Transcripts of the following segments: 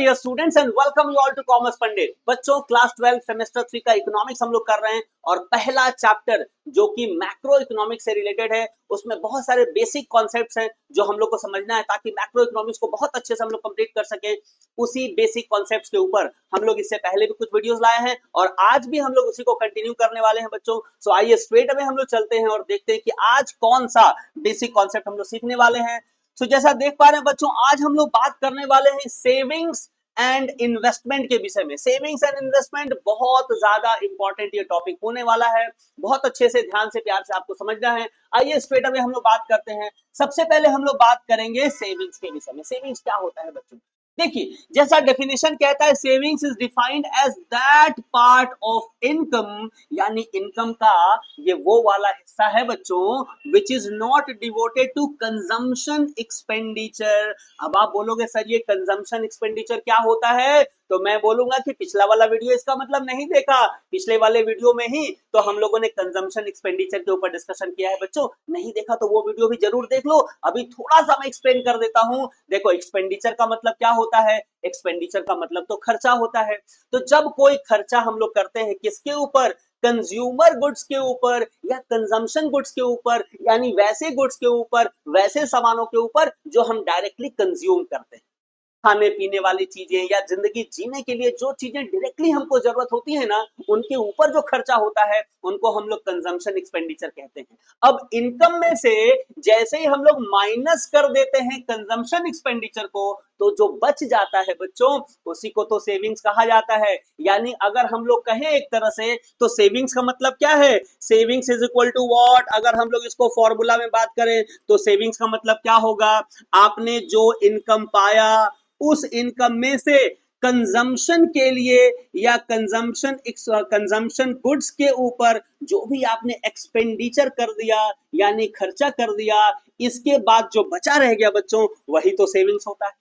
Dear students and welcome you all to commerce Pandit. बच्चों class 12 semester 3 का economics हम लोग कर रहे हैं और पहला चैप्टर जो कि मैक्रो इकोनॉमिक्स से रिलेटेड है, उसमें बहुत सारे बेसिक कॉन्सेप्ट्स हैं जो हम लोग को समझना है ताकि मैक्रो इकोनॉमिक्स को बहुत अच्छे से हम लोग कंप्लीट कर सकें। उसी बेसिक कॉन्सेप्ट्स के ऊपर हम लोग इससे पहले भी कुछ वीडियोस लाए हैं और आज भी हम लोग उसी को कंटिन्यू करने वाले हैं बच्चों। सो आइए स्ट्रेट अवे हम लोग चलते हैं और देखते हैं कि आज कौन सा बेसिक कॉन्सेप्ट हम लोग सीखने वाले हैं। तो जैसा देख पा रहे हैं बच्चों, आज हम लोग बात करने वाले हैं सेविंग्स एंड इन्वेस्टमेंट के विषय में। सेविंग्स एंड इन्वेस्टमेंट बहुत ज्यादा इंपॉर्टेंट ये टॉपिक होने वाला है, बहुत अच्छे से ध्यान से प्यार से आपको समझना है। आइए स्ट्रेट अवे हम लोग बात करते हैं। सबसे पहले हम लोग बात करेंगे सेविंग्स के विषय में। सेविंग्स क्या होता है बच्चों? देखिए, जैसा डेफिनेशन कहता है, savings is defined as that part of income, यानी इनकम का ये वो वाला हिस्सा है बच्चों which is not devoted to consumption expenditure. अब आप बोलोगे सर ये कंजम्पशन एक्सपेंडिचर क्या होता है, तो मैं बोलूंगा कि पिछला वाला वीडियो इसका मतलब नहीं देखा। पिछले वाले वीडियो में ही तो हम लोगों ने कंजम्पशन एक्सपेंडिचर के ऊपर डिस्कशन किया है बच्चों। नहीं देखा तो वो वीडियो भी जरूर देख लो। अभी थोड़ा सा मैं एक्सप्लेन कर देता हूं। देखो, एक्सपेंडिचर का मतलब क्या होता है? एक्सपेंडिचर का मतलब तो खर्चा होता है। तो जब कोई खर्चा हम लोग करते हैं किसके ऊपर? कंज्यूमर गुड्स के ऊपर या कंजम्पशन गुड्स के ऊपर, यानी वैसे गुड्स के ऊपर, वैसे सामानों के ऊपर जो हम डायरेक्टली कंज्यूम करते हैं। खाने पीने वाली चीजें या जिंदगी जीने के लिए जो चीजें डायरेक्टली हमको जरूरत होती है ना, उनके ऊपर जो खर्चा होता है उनको हम लोग कंजम्पशन एक्सपेंडिचर कहते हैं। अब इनकम में से जैसे ही हम लोग माइनस कर देते हैं कंजम्पशन एक्सपेंडिचर को, तो जो बच जाता है बच्चों उसी को तो सेविंग्स कहा जाता है। यानी अगर हम लोग कहें एक तरह से, तो सेविंग्स का मतलब क्या है? Savings is equal to what? अगर हम लोग इसको फॉर्मूला में बात करें तो सेविंग्स का मतलब क्या होगा? आपने जो इनकम पाया उस इनकम में से कंजम्पशन के लिए या कंजम्पशन गुड्स के ऊपर जो भी आपने एक्सपेंडिचर कर दिया यानी खर्चा कर दिया, इसके बाद जो बचा रह गया बच्चों वही तो सेविंग्स होता है,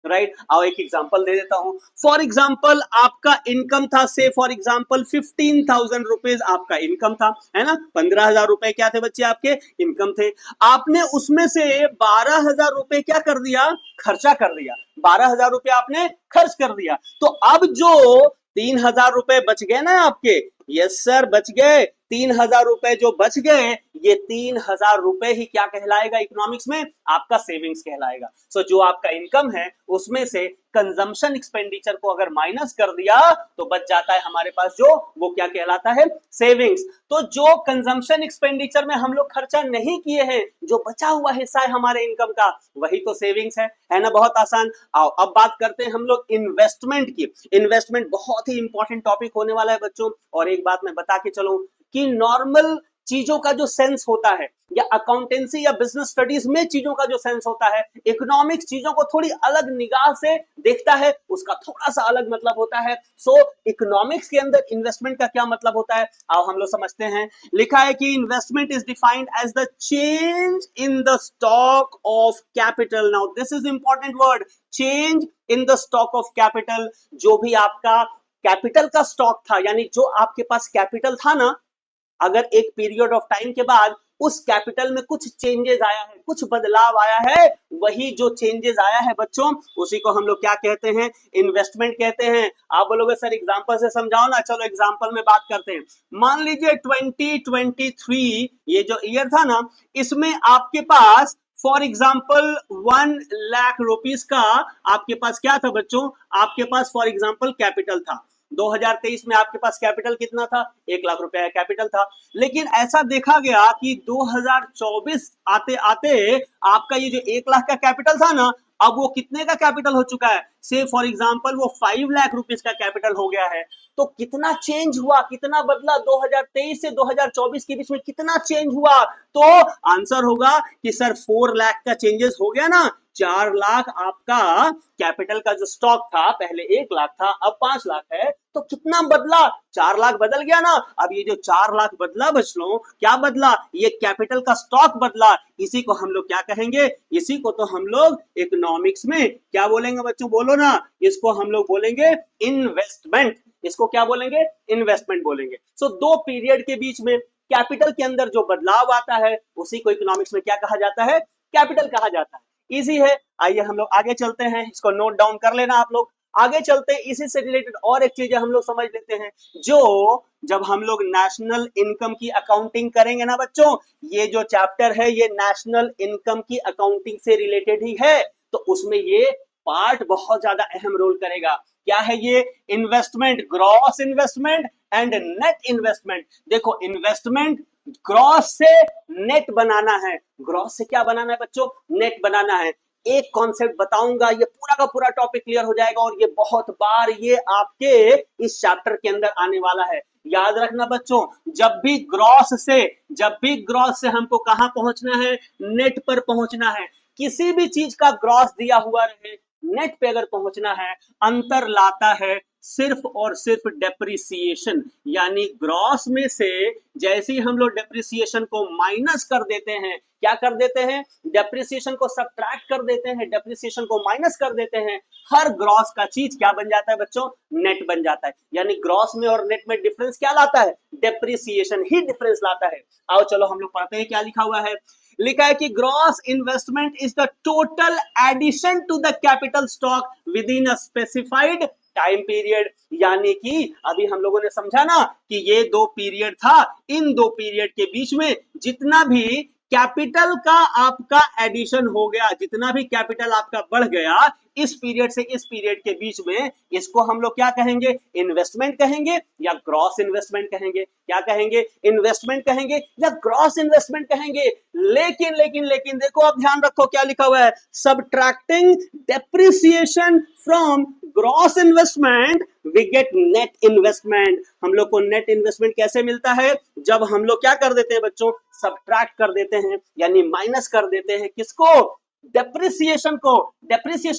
राइट? आओ एक एग्जांपल दे देता हूं। फॉर एग्जांपल आपका इनकम था, से फॉर एग्जांपल 15,000 रुपीज आपका इनकम था, है ना? 15,000 रुपए क्या थे बच्चे? आपके इनकम थे। आपने उसमें से 12,000 रुपए क्या कर दिया? खर्चा कर दिया। 12,000 रुपए आपने खर्च कर दिया। तो अब जो 3,000 रुपए बच गए ना आपके, यस सर बच गए। 3,000 रुपए जो बच गए, ये 3,000 रुपए ही क्या कहलाएगा इकोनॉमिक्स में? आपका सेविंग्स कहलाएगा। सो जो आपका इनकम है उसमें से कंजम्पशन एक्सपेंडिचर को अगर माइनस कर दिया तो बच जाता है हमारे पास जो, वो क्या कहलाता है? सेविंग्स। तो जो कंजम्पशन एक्सपेंडिचर में हम लोग खर्चा नहीं किए हैं, जो बचा हुआ हिस्सा है हमारे इनकम का, वही तो सेविंग्स है ना? बहुत आसान। आओ अब बात करते हैं हम लोग इन्वेस्टमेंट की। इन्वेस्टमेंट बहुत ही इंपॉर्टेंट टॉपिक होने वाला है बच्चों। और एक बात मैं बता के चलूं कि नॉर्मल चीजों का जो सेंस होता है या अकाउंटेंसी या बिजनेस स्टडीज में चीजों का जो सेंस होता है, इकोनॉमिक्स चीजों को थोड़ी अलग निगाह से देखता है, उसका थोड़ा सा अलग मतलब होता है। सो इकोनॉमिक्स के अंदर इन्वेस्टमेंट का क्या मतलब होता है, आओ हम लोग समझते हैं। लिखा है कि investment is defined as the change in the stock of capital. Now this is important word, change in the stock of capital. जो भी आपका कैपिटल का स्टॉक था, यानी जो आपके पास कैपिटल था ना, अगर एक पीरियड ऑफ टाइम के बाद उस कैपिटल में कुछ चेंजेस आया है, कुछ बदलाव आया है, वही जो चेंजेस आया है बच्चों उसी को हम लोग क्या कहते हैं? इन्वेस्टमेंट कहते हैं। आप बोलोगे सर एग्जांपल से समझाओ ना। चलो एग्जांपल में बात करते हैं। मान लीजिए 2023 ये जो ईयर था ना, इसमें आपके पास फॉर एग्जाम्पल 1 लाख रुपीस का आपके पास क्या था बच्चों? आपके पास फॉर एग्जाम्पल कैपिटल था। 2023 में आपके पास कैपिटल कितना था? 1 लाख रुपए का कैपिटल था। लेकिन ऐसा देखा गया कि 2024 आते आते आपका ये जो 1 लाख का कैपिटल था ना, अब वो कितने का कैपिटल हो चुका है? से फॉर एग्जांपल वो 5 लाख रुपीस का कैपिटल हो गया है। तो कितना चेंज हुआ, कितना बदला? 2023 से 2024 के बीच में कितना चेंज हुआ? तो आंसर होगा कि सर 4 लाख का चेंजेस हो गया ना। 4 लाख आपका कैपिटल का जो स्टॉक था, पहले 1 लाख था, अब 5 लाख है। तो कितना बदला? 4 लाख बदल गया ना। अब ये जो 4 लाख बदला बच्चों, क्या बदला? ये कैपिटल का स्टॉक बदला। इसी को हम लोग क्या कहेंगे? इसी को तो हम लोग इकोनॉमिक्स में क्या बोलेंगे बच्चों? बोलो ना। इसको हम लोग बोलेंगे इन्वेस्टमेंट। इसको क्या बोलेंगे? इन्वेस्टमेंट बोलेंगे। सो दो पीरियड के बीच में कैपिटल के अंदर जो बदलाव आता है उसी को इकोनॉमिक्स में क्या कहा जाता है? कैपिटल कहा जाता है। इजी है। आइए हम लोग आगे चलते हैं, इसको नोट डाउन कर लेना आप लोग। आगे चलते इसी से रिलेटेड और एक चीज हम लोग समझ लेते हैं, जो जब हम लोग नेशनल इनकम की अकाउंटिंग करेंगे ना बच्चों, ये जो चैप्टर है ये नेशनल इनकम की अकाउंटिंग से रिलेटेड ही है, तो उसमें ये पार्ट बहुत ज्यादा अहम रोल करेगा। क्या है ये? Investment, gross investment and net investment. देखो इन्वेस्टमेंट ग्रॉस से नेट बनाना है, ग्रॉस से क्या बनाना है बच्चों? नेट बनाना है। एक कॉन्सेप्ट बताऊंगा, ये पूरा का पूरा टॉपिक क्लियर हो जाएगा और ये बहुत बार ये आपके इस चैप्टर के अंदर आने वाला है। याद रखना बच्चों, जब भी ग्रॉस से हमको कहां पहुंचना है? नेट पर पहुंचना है। किसी भी चीज का ग्रॉस दिया हुआ रहे, नेट पे अगर पहुंचना है, अंतर लाता है सिर्फ और सिर्फ डेप्रिसिएशन। यानी ग्रॉस में से जैसे ही हम लोग डेप्रिसिएशन को माइनस कर देते हैं, क्या कर देते हैं? डेप्रिसिएशन को सब्ट्रैक्ट कर देते हैं, डेप्रिसिएशन को माइनस कर देते हैं, हर ग्रॉस का चीज क्या बन जाता है बच्चों? नेट बन जाता है। यानी ग्रॉस में और नेट में डिफरेंस क्या लाता है? डेप्रिसिएशन ही डिफरेंस लाता है। आओ चलो हम लोग पढ़ते हैं क्या लिखा हुआ है। लिखा है कि gross investment is the total addition to the capital stock within a specified time period. यानी कि अभी हम लोगों ने समझा ना कि ये दो पीरियड था, इन दो पीरियड के बीच में जितना भी कैपिटल का आपका एडिशन हो गया, जितना भी कैपिटल आपका बढ़ गया इस पीरियड से इस पीरियड के बीच में, इसको हम लोग क्या कहेंगे? इन्वेस्टमेंट कहेंगे या ग्रॉस इन्वेस्टमेंट कहेंगे? क्या कहेंगे? इन्वेस्टमेंट कहेंगे या ग्रॉस इन्वेस्टमेंट कहेंगे? लेकिन लेकिन लेकिन देखो, अब ध्यान रखो क्या लिखा हुआ है। Subtracting depreciation from gross investment we get net investment. हम लोग को नेट इन्वेस्टमेंट कैसे मिलता है? जब हम लोग क्या कर देते हैं बच्चों? सब्ट्रैक्ट कर देते हैं, यानी माइनस कर देते हैं। किसको? डेप्रिसिएशन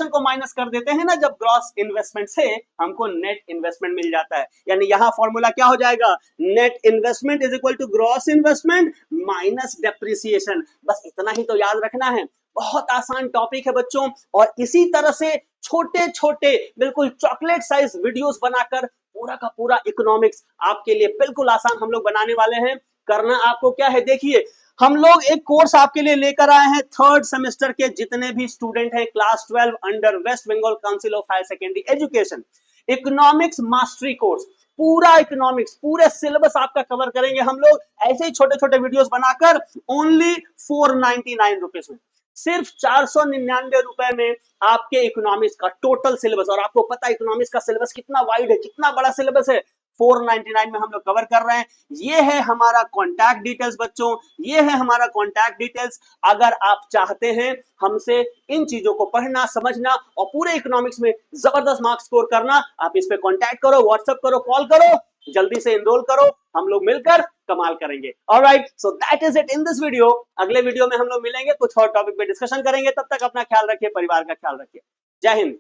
को माइनस कर देते हैं ना जब ग्रॉस इन्वेस्टमेंट से, हमको नेट इन्वेस्टमेंट मिल जाता है। यानी यहां फॉर्मूला क्या हो जाएगा? Net investment is equal to gross investment minus depreciation. बस इतना ही तो याद रखना है। बहुत आसान टॉपिक है बच्चों, और इसी तरह से छोटे छोटे बिल्कुल चॉकलेट साइज वीडियोस बनाकर पूरा का पूरा इकोनॉमिक्स आपके लिए बिल्कुल आसान हम लोग बनाने वाले हैं। करना आपको क्या है? देखिए, हम लोग एक कोर्स आपके लिए लेकर आए हैं। थर्ड सेमेस्टर के जितने भी स्टूडेंट हैं class 12 under West Bengal council of higher secondary education, economics mastery course, पूरा इकोनॉमिक्स पूरे सिलेबस आपका कवर करेंगे हम लोग ऐसे ही छोटे छोटे वीडियोस बनाकर ओनली 499 रुपीज में, सिर्फ 499 रुपए में आपके इकोनॉमिक्स का टोटल सिलेबस। और आपको पता है इकोनॉमिक्स का सिलेबस कितना वाइड है, कितना बड़ा सिलेबस है। 499 में हम लोग कवर कर रहे हैं। ये है हमारा कॉन्टैक्ट डिटेल्स बच्चों, ये है हमारा कॉन्टैक्ट डिटेल्स। अगर आप चाहते हैं हमसे इन चीजों को पढ़ना, समझना और पूरे इकोनॉमिक्स में जबरदस्त मार्क्स स्कोर करना, आप इस पे कॉन्टैक्ट करो, व्हाट्सएप करो, कॉल करो, जल्दी से एनरोल करो। हम लोग मिलकर कमाल करेंगे। Alright, so that is it in this video. अगले वीडियो में हम लोग मिलेंगे, कुछ और टॉपिक पे डिस्कशन करेंगे। तब तक अपना ख्याल रखिए, परिवार का ख्याल रखिए। जय हिंद।